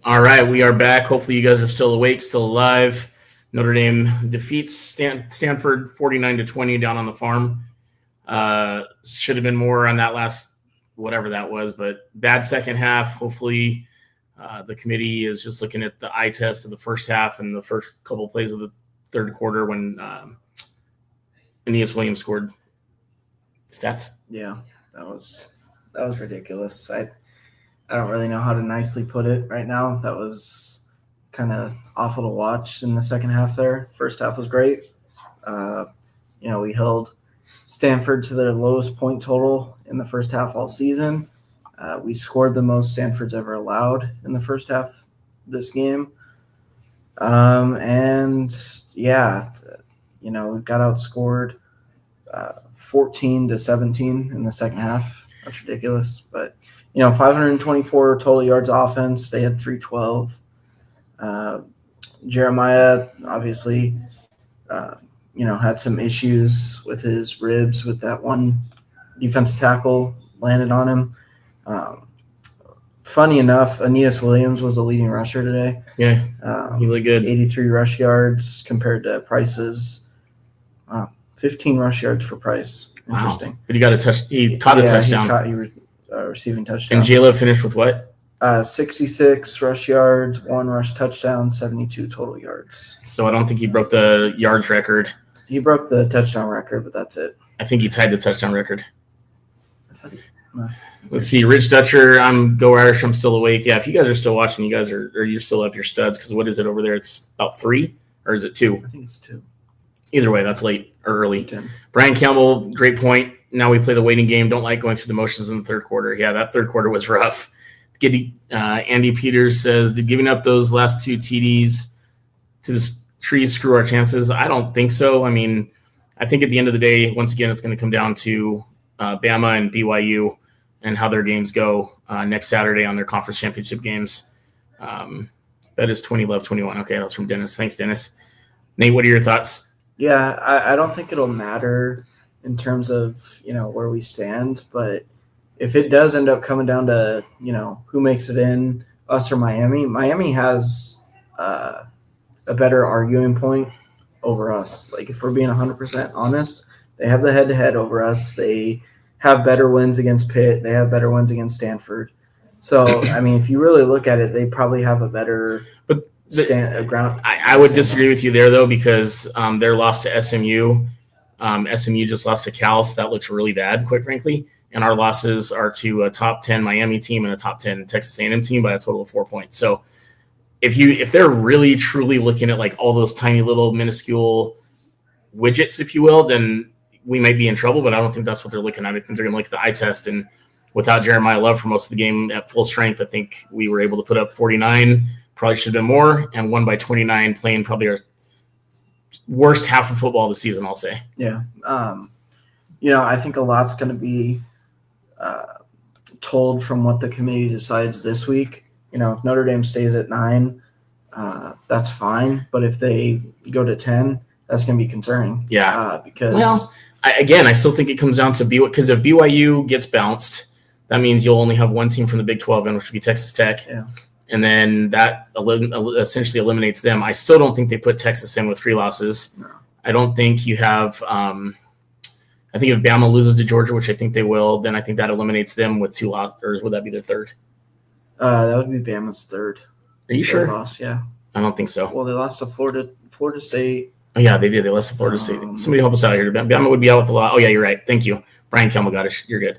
All right, we are back. Hopefully, you guys are still awake, still alive. Notre Dame defeats Stanford 49-20 down on the farm. Should have been more on that last whatever that was, but bad second half. Hopefully, the committee is just looking at the eye test of the first half and the first couple plays of the third quarter when Aeneas Williams scored. Stats? Yeah, that was ridiculous. I don't really know how to nicely put it right now. That was kind of awful to watch in the second half there. First half was great. We held Stanford to their lowest point total in the first half all season. We scored the most Stanford's ever allowed in the first half this game. We got outscored 14-17 in the second half. That's ridiculous. But, 524 total yards offense. They had 312. Jeremiah obviously, had some issues with his ribs with that one defensive tackle landed on him. Funny enough, Aeneas Williams was the leading rusher today. Yeah, he looked good. 83 rush yards compared to Price's 15 rush yards for Price. Interesting. Wow. But he caught a touchdown. He receiving touchdown. And J-Lo finished with what? 66 rush yards, 1 rush touchdown, 72 total yards. So I don't think he broke the yards record. He broke the touchdown record, but that's it. I think he tied the touchdown record. Let's see. Rich Dutcher, I'm Go Irish. I'm still awake. Yeah, if you guys are still watching, you guys are you're still up your studs because what is it over there? It's about 3 or is it 2? I think it's 2. Either way, that's late or early. 10. Brian Campbell, great point. Now we play the waiting game. Don't like going through the motions in the third quarter. Yeah, that third quarter was rough. Andy Peters says, did giving up those last 2 TDs to the trees screw our chances? I don't think so. I mean, I think at the end of the day, once again, it's going to come down to Bama and BYU and how their games go next Saturday on their conference championship games. That is 20-21. Okay, that's from Dennis. Thanks, Dennis. Nate, what are your thoughts? Yeah, I don't think it'll matter in terms of, where we stand. But if it does end up coming down to, who makes it in, us or Miami has a better arguing point over us. Like, if we're being 100% honest, they have the head-to-head over us. They have better wins against Pitt. They have better wins against Stanford. So, I mean, if you really look at it, they probably have a better ground. I would disagree with you there, though, because their loss to SMU, SMU just lost to Cal, so that looks really bad, quite frankly. And our losses are to a top 10 Miami team and a top 10 Texas A&M team by a total of 4 points. So if they're really, truly looking at like all those tiny little minuscule widgets, if you will, then we might be in trouble, but I don't think that's what they're looking at. I think they're going to look at the eye test, and without Jeremiah Love for most of the game at full strength, I think we were able to put up 49, probably should have been more, and won by 29, playing probably our worst half of football this season, I'll say. Yeah. I think a lot's going to be told from what the committee decides this week. If Notre Dame stays at 9, that's fine. But if they go to 10, that's going to be concerning. Yeah. Because I still think it comes down to because if BYU gets bounced, that means you'll only have one team from the Big 12, which would be Texas Tech. Yeah. And then that essentially eliminates them. I still don't think they put Texas in with 3 losses. No. I don't think you have I think if Bama loses to Georgia, which I think they will, then I think that eliminates them with 2 losses. Or would that be their 3rd? That would be Bama's 3rd. Are you sure? Loss, yeah. I don't think so. Well, they lost to Florida State. Oh, yeah, they did. They lost to Florida State. Somebody help us out here. Bama would be out with the loss. Oh, yeah, you're right. Thank you. Brian Kelmo got it. You're good.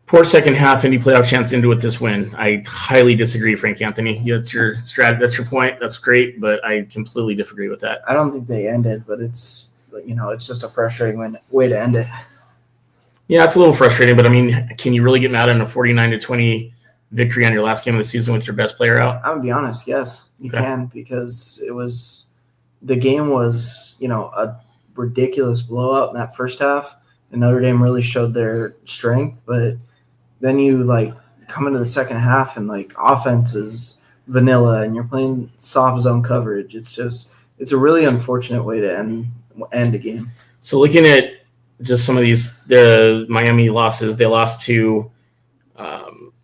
Poor second half, Indy playoff chance into with this win. I highly disagree, Frank Anthony. That's your strategy. That's your point. That's great, but I completely disagree with that. I don't think they ended, but it's just a frustrating way to end it. Yeah, it's a little frustrating, but I mean, can you really get mad at a 49-20 victory on your last game of the season with your best player out? I'm gonna be honest. Yes, you can, because the game was a ridiculous blowout in that first half, and Notre Dame really showed their strength. But then you come into the second half and offense is vanilla, and you're playing soft zone coverage. It's a really unfortunate way to end a game. So looking at just some of the Miami losses, they lost to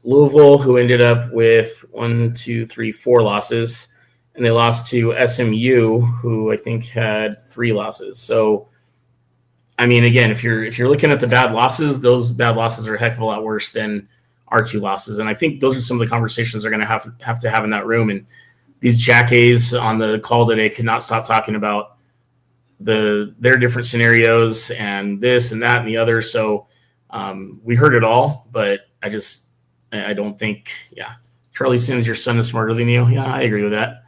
Louisville, who ended up with 4 losses, and they lost to SMU, who I think had 3 losses. So, I mean, again, if you're looking at the bad losses, those bad losses are a heck of a lot worse than our 2 losses. And I think those are some of the conversations they're going to have to have in that room. And these Jack A's on the call today could not stop talking about their different scenarios and this and that and the other. So we heard it all, but I don't think, Charlie Sims, your son is smarter than you. Yeah, I agree with that.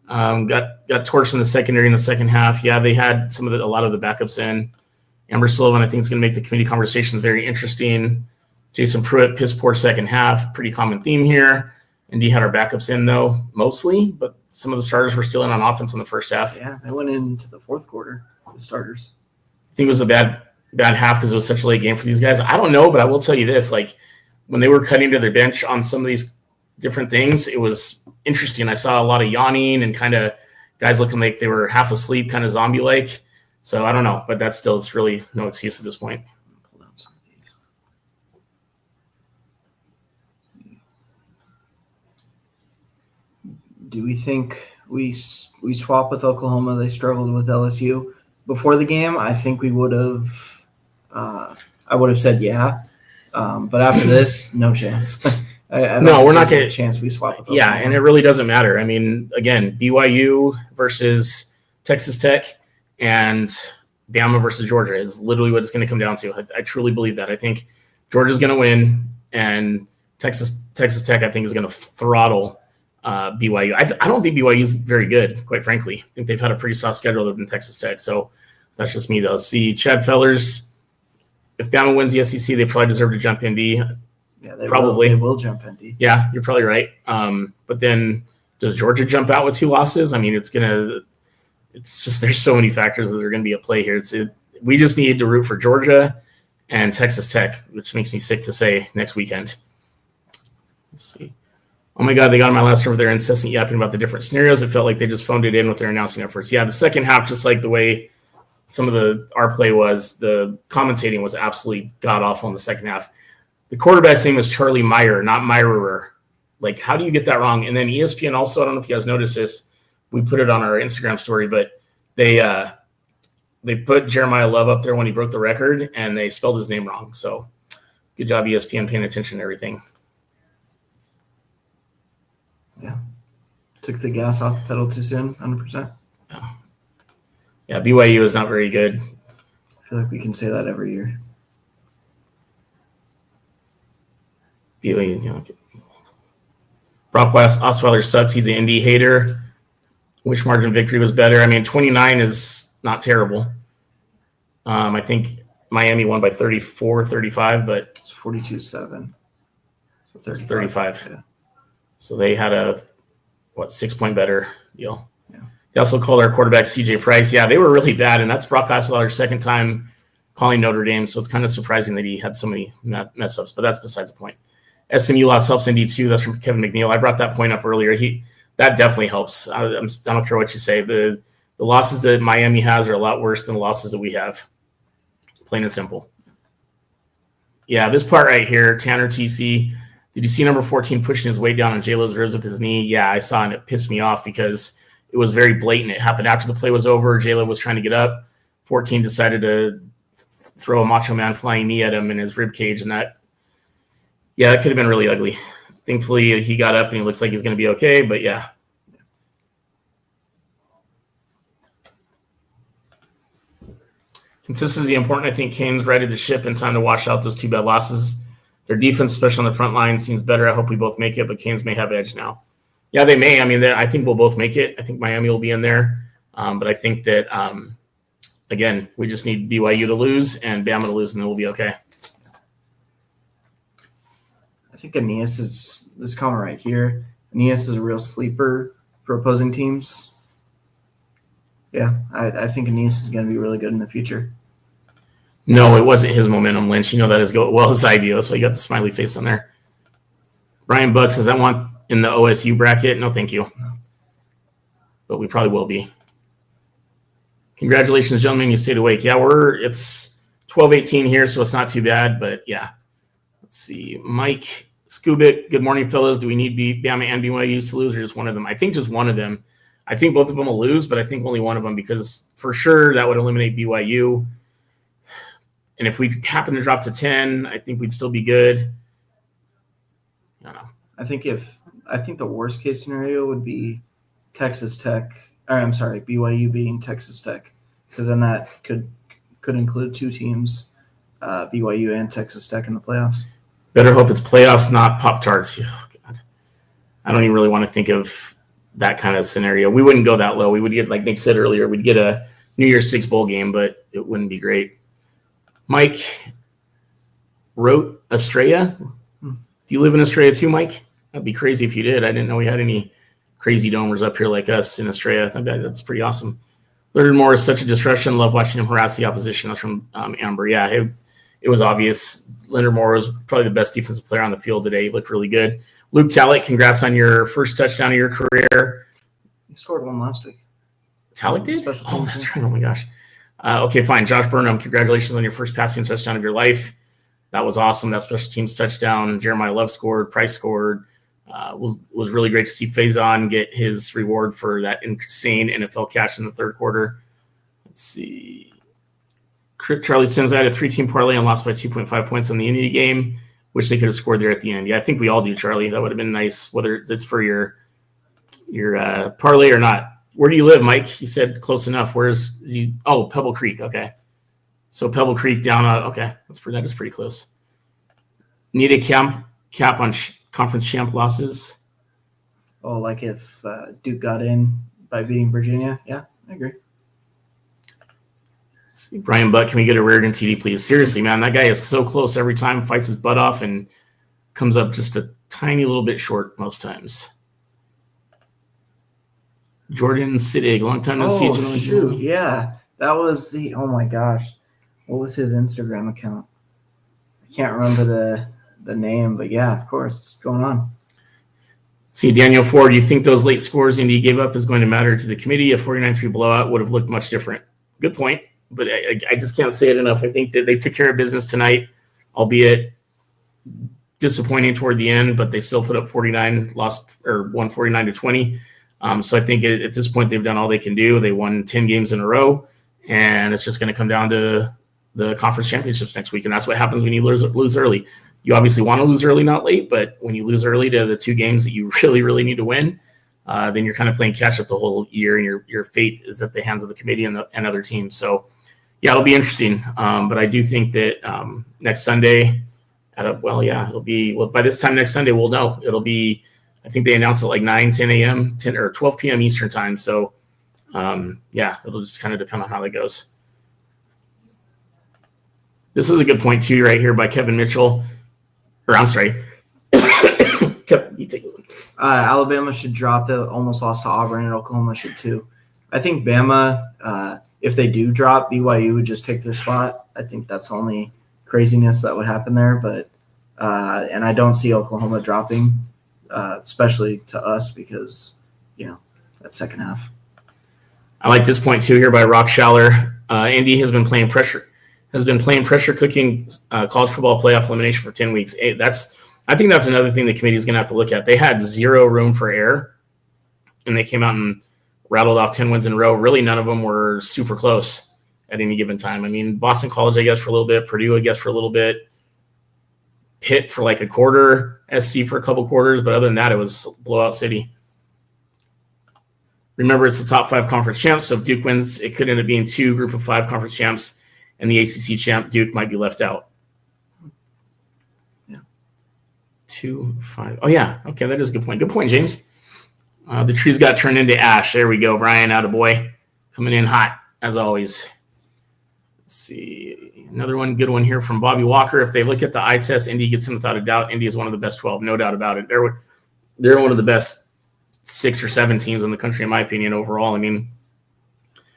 Got torched in the secondary in the second half. Yeah, they had a lot of the backups in. Amber Sullivan, I think, is going to make the community conversations very interesting. Jason Pruitt, piss poor second half. Pretty common theme here. Indy had our backups in, though, mostly, but some of the starters were still in on offense in the first half. Yeah, they went into the fourth quarter, the starters. I think it was a bad half because it was such a late game for these guys. I don't know, but I will tell you this. Like, when they were cutting to their bench on some of these different things, it was interesting. I saw a lot of yawning and kind of guys looking like they were half asleep, kind of zombie-like. So I don't know, but it's really no excuse at this point. Pull down some of these. Do we think we swap with Oklahoma? They struggled with LSU before the game. I think we would have. I would have said yeah, but after this, no chance. No, we're not getting a chance. We swap with Oklahoma. Yeah, and it really doesn't matter. I mean, again, BYU versus Texas Tech and Bama versus Georgia is literally what it's going to come down to. I truly believe that. I think Georgia's going to win, and Texas Tech, I think, is going to throttle BYU. I don't think BYU is very good, quite frankly. I think they've had a pretty soft schedule other than Texas Tech. So that's just me, though. See, Chad Fellers, if Bama wins the SEC, they probably deserve to jump Indy. Yeah, they will jump Indy. Yeah, you're probably right. But then does Georgia jump out with 2 losses? I mean, it's just there's so many factors that are going to be at play here. We just need to root for Georgia and Texas Tech, which makes me sick to say next weekend. Let's see. Oh my God, they got on my last nerve. They're incessant yapping about the different scenarios. It felt like they just phoned it in with their announcing efforts. Yeah, the second half, just like the way some of our play was, the commentating was absolutely god awful in the second half. The quarterback's name is Charlie Meyer, not Meyrer. Like, how do you get that wrong? And then ESPN also, I don't know if you guys noticed this, we put it on our Instagram story, but they put Jeremiah Love up there when he broke the record, and they spelled his name wrong. So good job, ESPN, paying attention to everything. Yeah. Took the gas off the pedal too soon, 100%. Yeah, BYU is not very good. I feel like we can say that every year. BYU, Brock Osweiler sucks. He's an Indy hater. Which margin victory was better? I mean, 29 is not terrible. I think Miami won by 34, 35, but it's 42-7. So it's 35. Yeah. So they had a 6-point better deal. Yeah. They also called our quarterback CJ Price. Yeah, they were really bad, and that's Brock Osweiler's second time calling Notre Dame. So it's kind of surprising that he had so many mess ups, but that's besides the point. SMU loss helps Indy too. That's from Kevin McNeil. I brought that point up earlier. That definitely helps. I don't care what you say. The losses that Miami has are a lot worse than the losses that we have. Plain and simple. Yeah, this part right here, Tanner TC. Did you see number 14 pushing his weight down on J-Lo's ribs with his knee? Yeah, I saw, and it pissed me off because it was very blatant. It happened after the play was over. J-Lo was trying to get up. 14 decided to throw a Macho Man flying knee at him in his rib cage, and that could have been really ugly. Thankfully, he got up and he looks like he's going to be okay, but yeah. Consistency important. I think Kane's righted the ship in time to wash out those 2 bad losses. Their defense, especially on the front line, seems better. I hope we both make it, but Canes may have edge now. Yeah, they may. I mean, I think we'll both make it. I think Miami will be in there. But I think that, again, we just need BYU to lose and Bama to lose, and then we'll be okay. I think Aeneas is this comment right here. Aeneas is a real sleeper for opposing teams. Yeah, I think Aeneas is going to be really good in the future. No, it wasn't his momentum, Lynch. You know that as well as I do. That's why you got the smiley face on there. Brian Bucks says, I want in the OSU bracket. No, thank you. But we probably will be. Congratulations, gentlemen. You stayed awake. Yeah, it's 12:18 here, so it's not too bad. But, yeah. Let's see. Mike Scubit, good morning, fellas. Do we need Bama and BYU to lose or just one of them? I think just one of them. I think both of them will lose, but I think only one of them because for sure that would eliminate BYU. And if we happen to drop to 10, I think we'd still be good. I don't know. I think the worst case scenario would be BYU beating Texas Tech, because then that could include two teams, BYU and Texas Tech in the playoffs. Better hope it's playoffs, not Pop-Tarts. Oh, God. I don't even really want to think of that kind of scenario. We wouldn't go that low. We would get, like Nick said earlier, we'd get a New Year's Six bowl game, but it wouldn't be great. Mike wrote Estrella. Do you live in Estrella too, Mike? That'd be crazy if you did. I didn't know we had any crazy domers up here like us in Estrella. That's pretty awesome. Leonard Moore is such a distraction. Love watching him harass the opposition. That's from Amber. Yeah, it was obvious. Leonard Moore was probably the best defensive player on the field today. He looked really good. Luke Talek, congrats on your first touchdown of your career. He scored one last week. Talek did? Oh, that's right. Oh, my gosh. Okay, fine. Josh Burnham, congratulations on your first passing touchdown of your life. That was awesome. That special teams touchdown. Jeremiah Love scored. Price scored. Was really great to see Faison get his reward for that insane NFL catch in the third quarter. Let's see. Charlie Sims, I had a 3-team parlay and lost by 2.5 points on the Indy game. Wish they could have scored there at the end. Yeah, I think we all do, Charlie. That would have been nice, whether it's for your parlay or not. Where do you live, Mike? You said close enough. Where's you? Oh, Pebble Creek. Okay, so Pebble Creek down. Okay, that is pretty close. Need a cap on conference champ losses. Oh, like if Duke got in by beating Virginia? Yeah, I agree. Brian Butt, can we get a Reardon TD, please? Seriously, man, that guy is so close every time, fights his butt off, and comes up just a tiny little bit short most times. Jordan Siddig, long time no see. Oh, shoot. Yeah, that was oh my gosh. What was his Instagram account? I can't remember the name, but yeah, of course, it's going on. See, Daniel Ford, you think those late scores Indy gave up is going to matter to the committee? A 49-3 blowout would have looked much different. Good point. But I just can't say it enough. I think that they took care of business tonight, albeit disappointing toward the end, but they still put up 49, won 49-20. So I think at this point they've done all they can do. They won 10 games in a row, and it's just going to come down to the conference championships next week. And that's what happens when you lose early. You obviously want to lose early, not late, but when you lose early to the two games that you really, really need to win, then you're kind of playing catch up the whole year, and your fate is at the hands of the committee and other teams. So, yeah, it'll be interesting. But I do think that next Sunday, it'll be by this time next Sunday we'll know. It'll be, I think they announced it like 9, 10 a.m., 10 or 12 p.m. Eastern time. So, it'll just kind of depend on how that goes. This is a good point too, right here by Kevin Mitchell. Or I'm sorry. Kevin, you take it. Alabama should drop. They almost lost to Auburn, and Oklahoma should too. I think Bama, if they do drop, BYU would just take their spot. I think that's the only craziness that would happen there. But and I don't see Oklahoma dropping, especially to us because, that second half. I like this point too here by Rock Schaller. Indy has been playing pressure cooking college football playoff elimination for 10 weeks. I think that's another thing the committee is going to have to look at. They had zero room for error, and they came out and rattled off 10 wins in a row. Really, none of them were super close at any given time. I mean, Boston College, I guess, for a little bit. Purdue, I guess, for a little bit. Pitt for like a quarter. SC for a couple quarters. But other than that, it was blowout city. Remember, it's the top 5 conference champs. So if Duke wins, it could end up being 2 group of 5 conference champs. And the ACC champ, Duke, might be left out. 2, 5. Oh, yeah. Okay, that is a good point. Good point, James. The trees got turned into ash. There we go, Brian. Attaboy. Coming in hot, as always. Let's see. Another one, good one here from Bobby Walker. If they look at the eye test, Indy gets them without a doubt. Indy is one of the best 12, no doubt about it. They're one of the best 6 or 7 teams in the country, in my opinion, overall. I mean,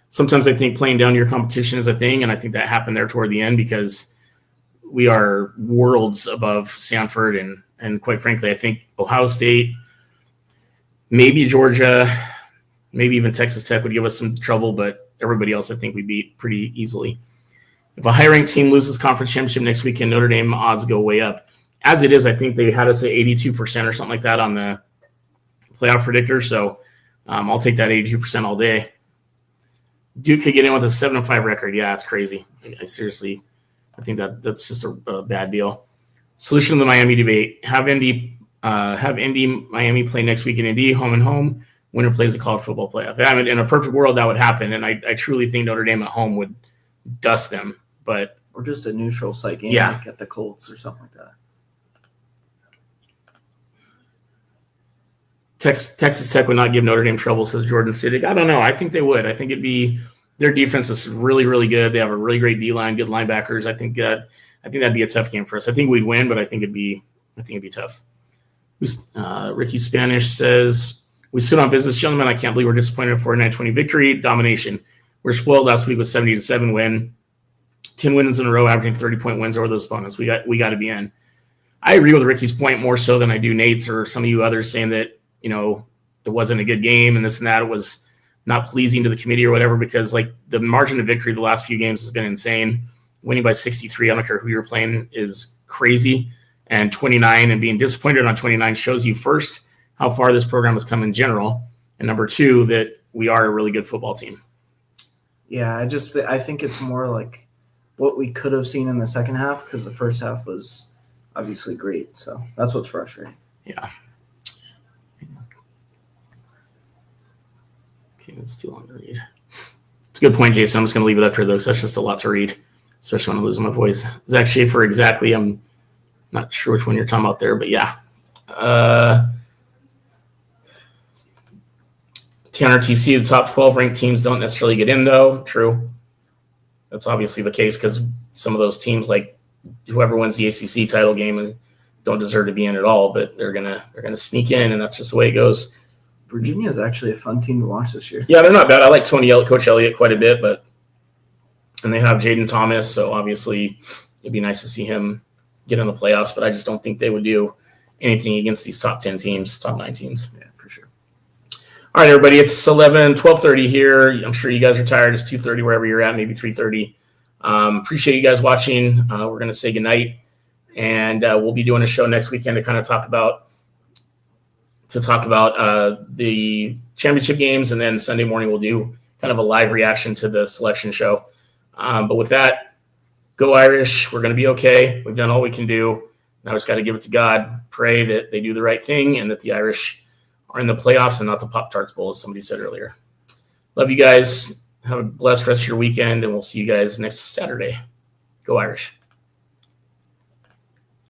sometimes I think playing down your competition is a thing, and I think that happened there toward the end because we are worlds above Stanford and quite frankly, I think Ohio State, maybe Georgia, maybe even Texas Tech would give us some trouble, but everybody else I think we beat pretty easily. If a high-ranked team loses conference championship next weekend, Notre Dame odds go way up. as it is, I think they had us at 82% or something like that on the playoff predictor. So I'll take that 82% all day. Duke could get in with a 7-5 record. Yeah, it's crazy. I seriously, I think that's just a bad deal. Solution to the Miami debate: have Indy, Miami play next week in Indy, home and home. Winner plays the college football playoff. I mean, in a perfect world, that would happen, and I truly think Notre Dame at home would dust them. But or just a neutral site game, yeah, like at the Colts or something like that. Texas Tech would not give Notre Dame trouble, says Jordan Siddick. I don't know. I think they would. I think it'd be their defense is really, really good. They have a really great D-line, good linebackers. I think that'd be a tough game for us. I think we'd win, but I think it'd be tough. Ricky Spanish says, we stood on business, gentlemen. I can't believe we're disappointed for a 49-20 victory. Domination. We're spoiled last week with 70-7 win. 10 wins in a row, averaging 30-point wins over those opponents. We got to be in. I agree with Ricky's point more so than I do Nate's or some of you others saying that, it wasn't a good game and this and that. It was not pleasing to the committee or whatever, because like the margin of victory the last few games has been insane. Winning by 63, I don't care who you're playing, is crazy. And 29 and being disappointed on 29 shows you, first, how far this program has come in general, and number two, that we are a really good football team. Yeah, I think it's more like what we could have seen in the second half, because the first half was obviously great. So that's what's frustrating. Yeah. Okay, that's too long to read. It's a good point, Jason. I'm just going to leave it up here, though, because that's just a lot to read, especially when I'm losing my voice. Zach Schaefer, exactly. I'm not sure which one you're talking about there, but yeah. TNRTC, the top 12 ranked teams don't necessarily get in, though. True. That's obviously the case, because some of those teams, like whoever wins the ACC title game, and don't deserve to be in at all, but they're gonna sneak in, and that's just the way it goes. Virginia is actually a fun team to watch this year. Yeah, they're not bad. I like Coach Elliott quite a bit, and they have Jaden Thomas, so obviously it'd be nice to see him get in the playoffs, but I just don't think they would do anything against these top 10 teams, top 9 teams. Yeah, for sure. All right, everybody, it's 12:30 here. I'm sure you guys are tired. It's 2:30 wherever you're at, maybe 3:30. Appreciate you guys watching. We're going to say goodnight, and we'll be doing a show next weekend to kind of talk about the championship games, and then Sunday morning we'll do kind of a live reaction to the selection show. But with that, go Irish. We're going to be okay. We've done all we can do. Now we just got to give it to God, pray that they do the right thing, and that the Irish are in the playoffs and not the Pop-Tarts Bowl, as somebody said earlier. Love you guys. Have a blessed rest of your weekend, and we'll see you guys next Saturday. Go Irish.